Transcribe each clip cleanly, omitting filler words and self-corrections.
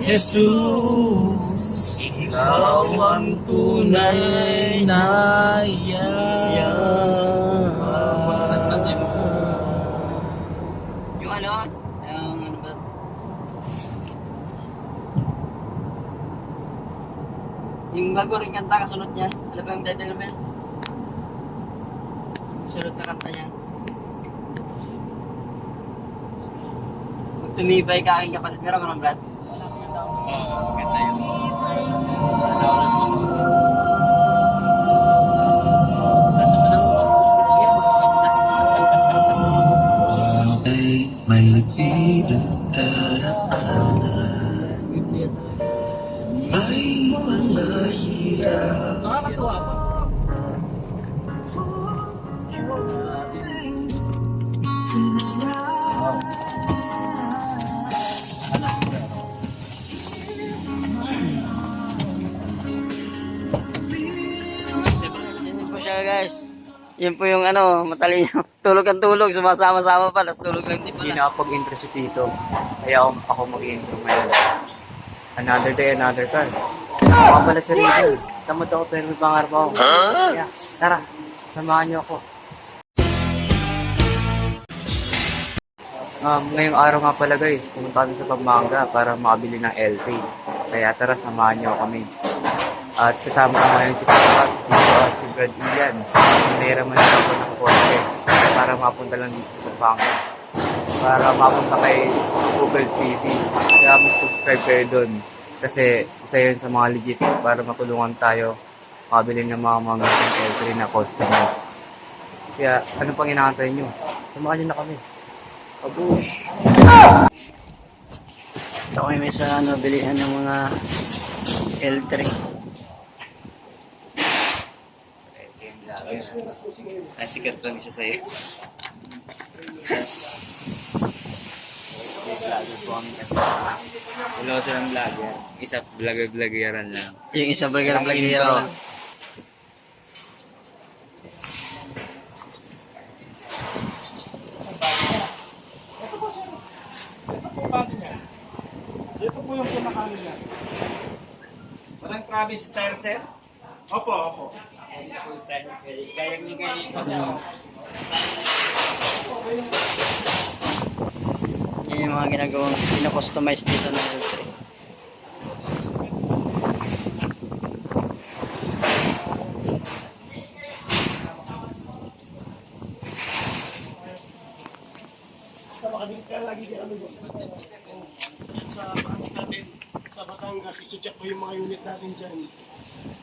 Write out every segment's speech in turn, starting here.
Jesus, ikaw ang tunay na Yung ano ba? Yung bago rin kanta kasunod niya. Ano ba yung title naman? Sunod na kanta niya. Tumibay ka aking kapatid. Meron ka ng Brad? Ganda yun. May pinagdaraanan, may mga hirap. Nakakatuwa pa. Yan po siya guys. Yan po yung ano, matalino. Tulog ang tulog, sumasama-sama pa, tas tulog lang din Hindi pala. na ako pag-intro si Tito. Kaya ako mag-intro ngayon. Another day, another time. Ako pala sa radio. Tamad ako pero may pangarap ako. Kaya, tara, samahan niyo ako. Ngayong araw nga pala guys, pumunta kami sa Pampanga para makabili ng LP. Kaya tara, samahan niyo kami. At kasama ko ngayon si Papa, si Tito at si Brad Ian. Pinahiraman na ako ng konti para mapunta lang dito sa Pampanga. Para mapunta kay Google TV. Kaya mag-subscribe kayo doon. Kasi isa yun sa mga legit para matulungan tayo makabili ng mga L3 na customers. Kaya ano pang inaantay nyo? Samahan nyo na kami. Abush! Ito kami may sa ano, bilihan ng mga L3. Ay, sikat lang siya sa'yo. Vlogger po kami kasi. Wala ko silang vlogger. Isa vlogger-vloggeran lang. Yung isa vlogger lang. Ito po yung pinakano niya. Parang Travis style set? Opo, opo. Yan yung mga ginagawang pinakustomize dito ng L3. Sa makadilika lagi kaya ano boss. Yan sa branch natin, sa Batangas, i-check ko yung mga unit natin dyan.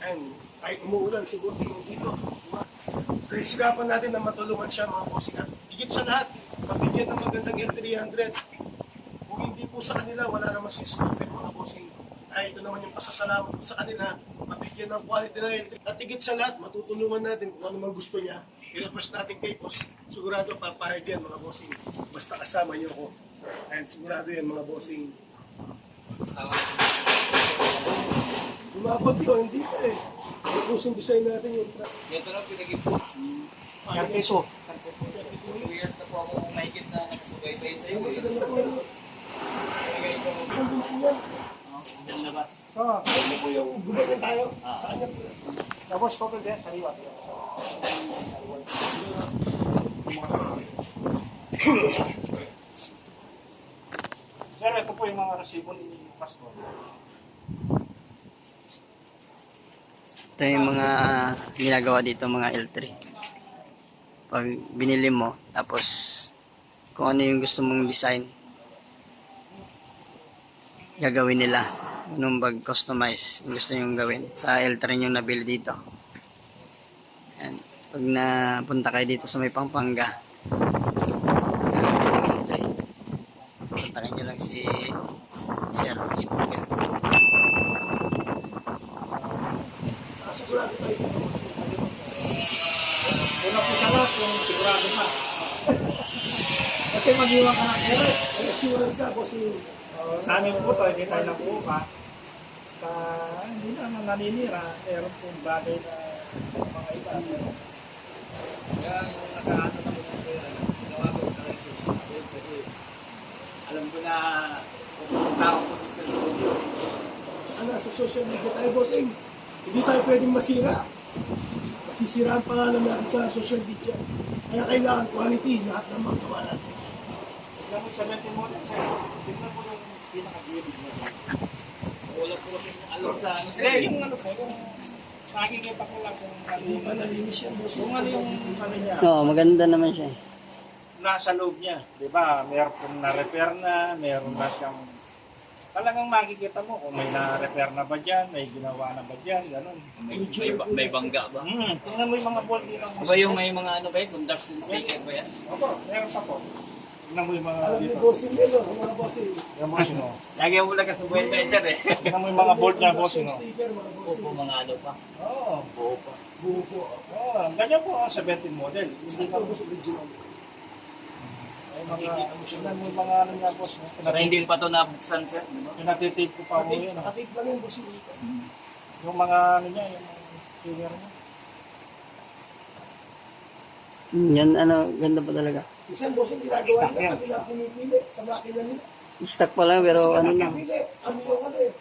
And kahit umuulan, siguro dito. Kaya sigapan natin na matulungan siya mga bossing. At higit sa lahat, mabigyan ng magandang L300. Kung hindi po sa kanila, wala naman si Scofield mga bossing. Ay, ito naman yung pasasalamat ko sa kanila, mabigyan ng quality na L3. At higit sa lahat, matutulungan natin kung ano man gusto niya. I-request natin kay boss. Sigurado papahag yan mga bossing. Basta kasama niyo ako. And sigurado yan mga bossing. Lumabot yun, hindi pa eh. Yung pusong design natin yun. Ito lang pinag-ipot. Yan peso. 2 years na po ako mahigit na nakasubaybay sa'yo. Labas. Ano po yung gumawa tayo? Saan yan? Tapos photo din, sariwa. Sir, ito po yung mga resibo ni Pastor. Ito yung mga ginagawa dito mga L3. Pag binili mo, tapos kung ano yung gusto mong design, gagawin nila. Anong bag-customize yung gusto nyong gawin sa L3 yung nabili dito. Yan. Pag napunta kayo dito sa may Pampanga, puntakin nyo lang si Sir Google. Sigurado tayo. Una po sa lahat yung sigurado na. Kasi mag-iwan ka ng error. Assurance na po si... Sa amin po to, hindi tayo nabuka. Sa hindi naman naninira, meron pong bagay na mga iba. Kaya yung nakaano na po ng pera, ginawa ko na research natin kasi alam ko na kung tao po sa studio, nasa social media tayo, bossing. Hindi tayo pwedeng masira. Masisira ang pangalan natin sa social media. Kaya kailangan quality, lahat ng mga gawa natin. Tignan mo sa 70 mo, tignan mo yung pinaka-gilid mo. Wala po kasi alok sa ano. Sige, yung ano po, yung nakikita ko lang kung ano Hindi pa nalinis yan, bossing. yung ano yung ano niya. Oo, maganda naman siya. Nasa loob niya, di ba? Meron pong na-repair na, meron na siyang talagang makikita mo kung may na-repair na ba dyan, may ginawa na ba dyan, gano'n. May bangga ba? Tingnan mo yung mga bolt dito. Ba yung may mga ano ba yun? Conduction sticker ba yan? Opo, meron pa po. Tingnan mo yung mga Alam niyo, dito. bossing nyo, mga bossing. Yung boss mo. Lagi mo lang sa buhay sir eh. Tingnan mo yung mga bolt niya, boss mo. Sticker, mga bossing. Opo, mga ano pa. Oo. Buo pa. Buo po. Oo, ganyan po ang 17 model. Hindi Ito, ka boss, original. ay mga, tingnan mo yung mga ano niya, boss. Pero hindi pa ito nabuksan sir. Di ba? Pinatitape ko pa mo yun. Nakatape lang yun, bossing. Yung mga ano niya, yung sticker niya. Yan, ano, ganda pa talaga. Minsan, bossing, ginagawa nila, kami na pumipili sa makina nila. Stock pa lang, pero ano na. Pumipili, kami yung ano eh.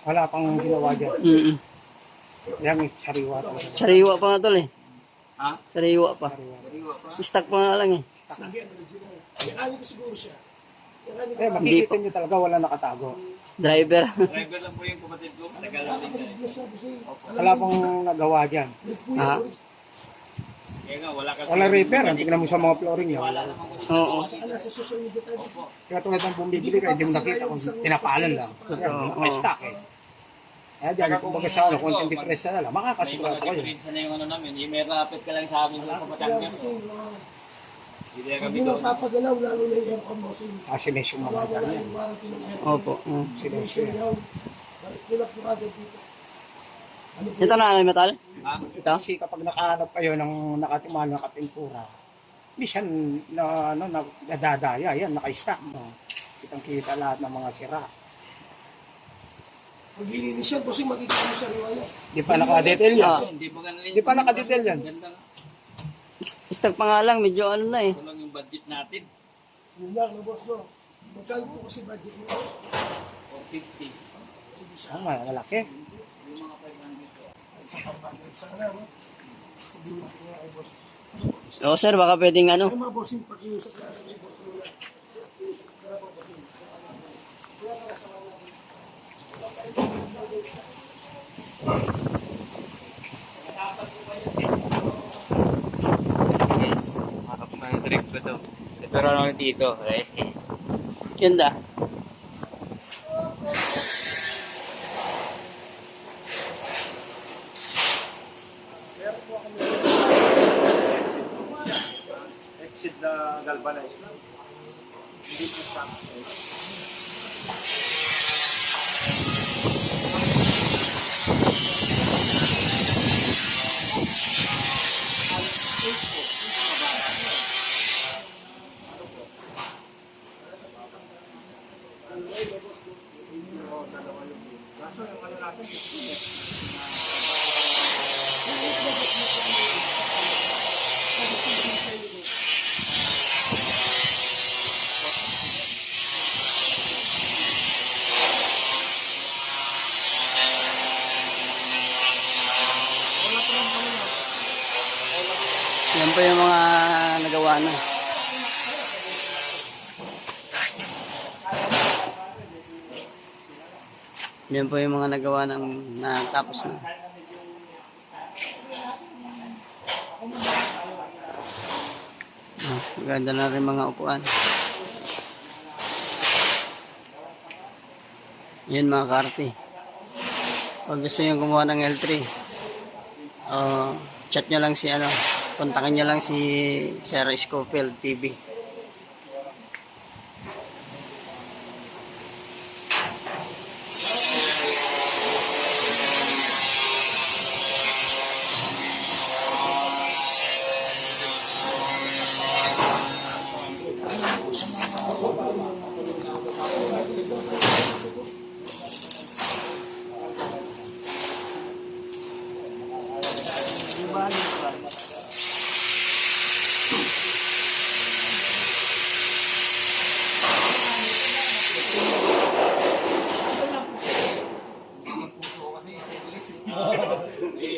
Wala pang ginawa dyan. Mm. Yan, sariwa to. Sariwa pa nga tol eh. Ha? Sariwa pa. Sariwa pa. Stock pa nga lang eh. Snagyan, original. Kailangan ko siguro siya. Kailangan ko. makikita niyo talaga wala nakatago. Driver. Driver lang po yung kapatid ko. Tagal lang din Nakakabalik na siya, bossing. Wala pong nagawa dyan. Ah. Kaya nga, wala kasi. Wala repair, tingnan mo sa mga flooring niya. Wala naman ko dito. Oo. Ano sa social media tayo? Kaya tulad ng bumibili ka, hindi mo nakita kung tinapalan lang. Totoo, May oo. stock eh. Kaya dyan, kumbaga sa ano, content difference na lang, May makakasigurado mga kayo. difference na yung ano namin. May rapid ka lang sa amin sa Batangas. Hindi na kami Hindi doon. napapagalaw, lalo na yung aircon, bossing. Kasi may sumama Mawawala yan. yung warranty ng aircon. Opo. Silencio yan. Kulap ko agad dito. Ano po? Ito na, metal? Ha? Ito? Kasi kapag nakahanap kayo ng nakatiman, nakapintura, minsan na, nadadaya, yan, naka-stock. No? Kitang-kita lahat ng mga sira. Pag ilinis yan, bossing, makikita mo sa riwaya. Di pa naka-detail yan. Ah. Hindi pa ganun. Di pa naka-detail yan. Ganda nga. Stock pa nga lang, medyo ano na eh. Ito lang yung budget natin. Yun lang, no, boss, no? Magkano po kasi budget mo, boss? 450. Ah, malaki. Yung mga 500. Sa kana, no? Sabihin natin nga, eh, boss. Oo sir, baka pwedeng ano. Ay, mga bossing, pakiusap na rin, boss. Yes. Mga trip ko to. Pero lang dito. Eh. Ganda. Exit na galvanized na. Hindi po stock. Yan po yung mga nagawa na. Yan po yung mga nagawa ng natapos na. Maganda na rin mga upuan. Yan mga karte. Pag gusto nyo kumuha ng L3, chat nyo lang si ano, kontakin nyo lang si Sir Scofield TV.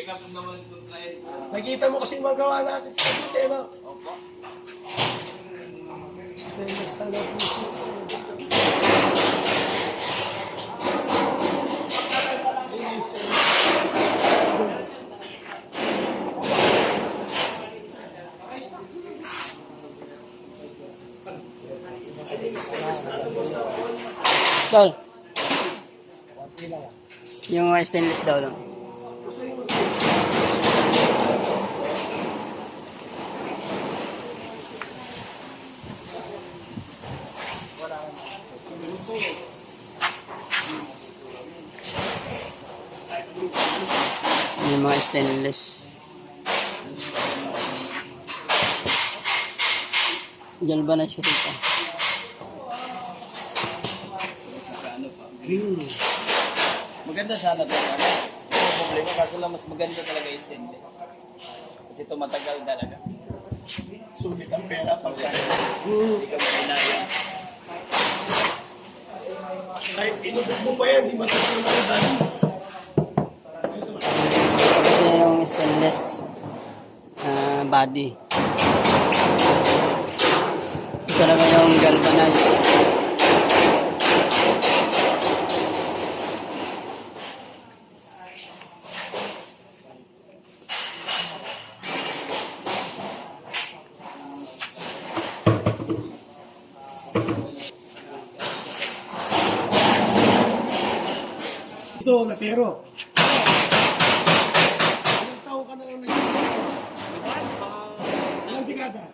pick up naman ng client. Nakita mo kasi magawa natin sa kapit, no? Opo. Stainless talaga puso. Tol. Yung stainless daw lang. Yung mga stainless. Galvanize ko dito. Maganda sana ito. Ang problema kaso lang mas maganda talaga yung stainless. Kasi tumatagal talaga. Sulit ang pera pag Hindi ka makinaya. kahit inubog mo pa yan, di matutulog na dali. Kasi yung stainless body. Ito talaga yung galvanized. Ito, Latero. Ilang taon ka na lang nagsisimula? Ilang dekada?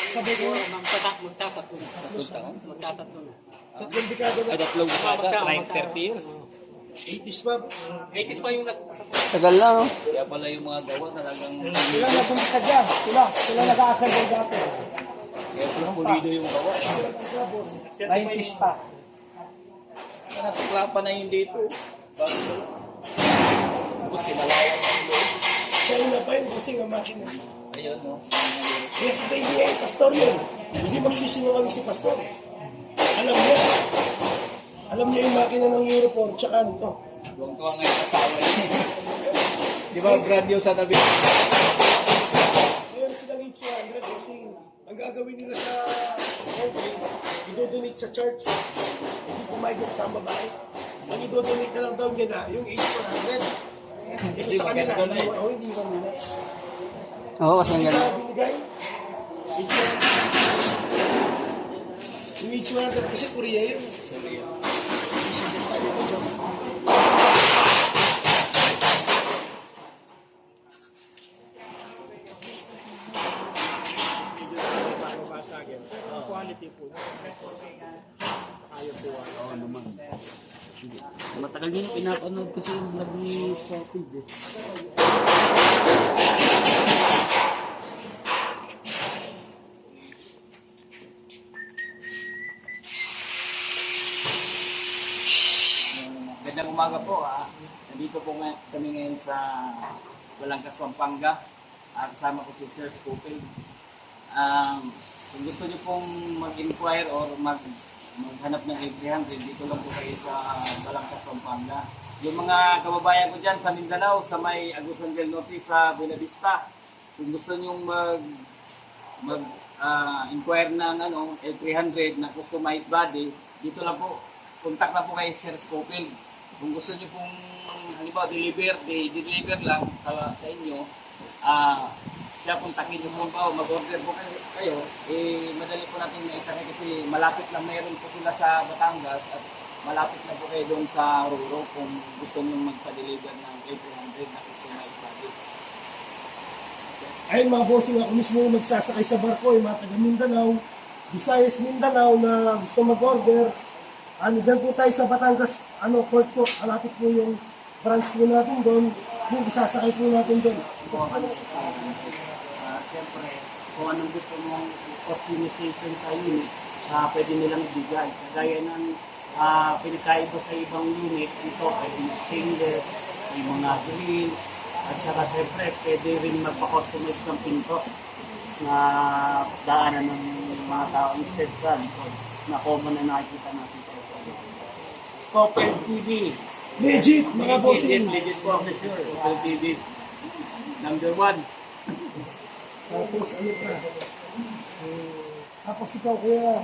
Sabi ko, tatlong dekada na. Ay, tatlong dekada, like 30 years. 80s pa. Tagal lang, oh. Kaya pala yung mga gawa talagang Sila nagpunta dyan. Sila nag-aasal dyan dati. kaya pulido yung gawa. 90s pa. Nasa klapa na yun dito. Tapos kinalayan ng loob. Siya yung napayin kasi nga makina. Ayun, no? Yes, day niya eh, pastor yun. Hindi magsisinungaling si pastor. Alam niya. Alam niya yung makina ng uniform, tsaka nito. Huwag ko nga yung asawa niya. Di ba, brand new sa tabi? Ngayon silang 800 kasi ang gagawin nila sa country, idodonate sa church. Hindi pumayag sa babae. Ang idodonate na lang daw niya na yung 800. Ito sa kanila, maganda na eh. hindi kanila. Oo, kasi ang Hindi galing. na binigay. 800. Yung 800 kasi Korea yun. Isa din tayo ko dyan. Quality po. Ayaw po. Oo naman. Matagal din pinapanood kasi yung vlog ni Popid eh. Gandang umaga po. Nandito po kami ngayon sa Balangkas, Pampanga. Kasama ko si Sir Scopel. Kung gusto niyo pong mag-inquire or maghanap ng 800, dito lang po kayo sa Balangkas, Pampanga. Yung mga kababayan ko dyan sa Mindanao, sa may Agusan del Norte, sa Buena Vista, kung gusto niyo inquire ng 800 na customized body, dito lang po, contact na po kay Sir Scopel. Kung gusto niyo pong halimbawa deliver lang sa inyo, siya kontakin niyo po pa, mag-order po kayo, madali po natin na isakay kasi malapit lang, mayroon po sila sa Batangas at malapit na po kayo doon sa Ruro kung gusto niyo magpa-deliver ng 800 na customized body. Ayun mga bossing, ako mismo yung magsasakay sa barko, yung mga taga Mindanao, Visayas, Mindanao na gusto mag-order. Dyan po tayo sa Batangas, port po, malapit po yung branch po natin doon, yung isasakay po natin doon. Siyempre, kung anong gusto mong customization sa unit, pwede nilang ibigay. Kagaya ng pinagkaiba sa ibang unit, ito ay yung stainless, yung mga grills, at saka siyempre, pwede rin magpa-customize ng pinto na daanan ng mga tao instead sa likod na common na nakikita natin sa ito. Scopel TV, Legit, mga bossing. Legit po ako sure. Scofield TV. Number 1. Tapos ano pa? Tapos ikaw kuya,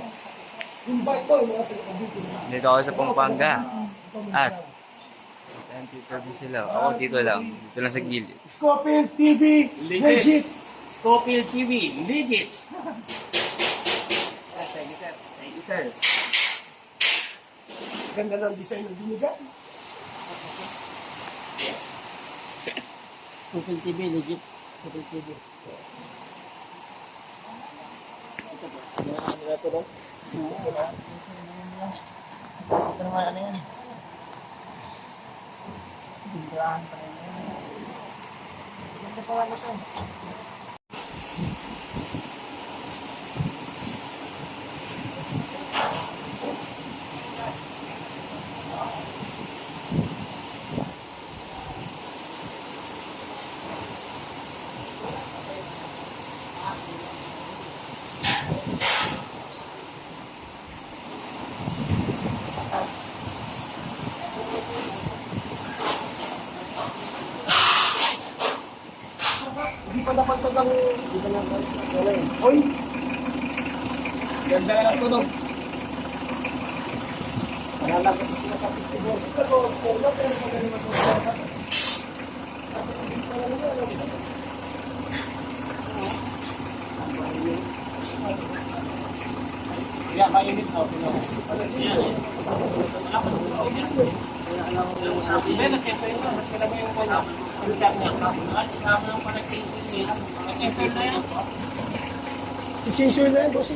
invite mo yung mga taga-dito na. Dito ako sa Pampanga. At, interview sila. Ako dito lang. Dito lang sa gilid. Scofield TV, legit. Scofield TV. Legit. Thank you, sir. Thank you, sir. Ganda ng design ng binigay. Scofield TV, legit. Scofield TV. Ito naman ano yan? Tindahan pa rin yan. Ganda pa wala to. Hindi pa dapat ito lang, hindi pa lang wala eh. Hoy! Ganda na lang tunog. Nalagay ko sila kapit si boss. Ito ko, sir, no, pero magaling ako sa Yeah, mainit na. Hindi, nag-cancel na. Mas kailan mo yung kanya. Yung tap niya. Kasama ng panag-cancel niya. Nag-cancel na yan. Si Chinsoy na yan, boss.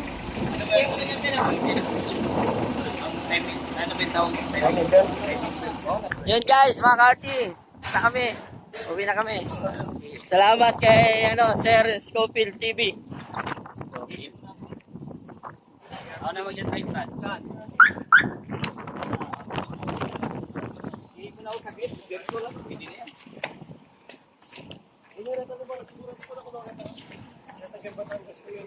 Yun guys, mga karti. Na kami. Uwi na kami. Salamat kay Sir Scofield TV. Ako na mag-drive plan. Saan? Hindi ko na ako saglit. Gert ko lang. Hindi na yan. Hindi na ito ba? Siguro ko na kung bakit. Natagal Batangas ko yun.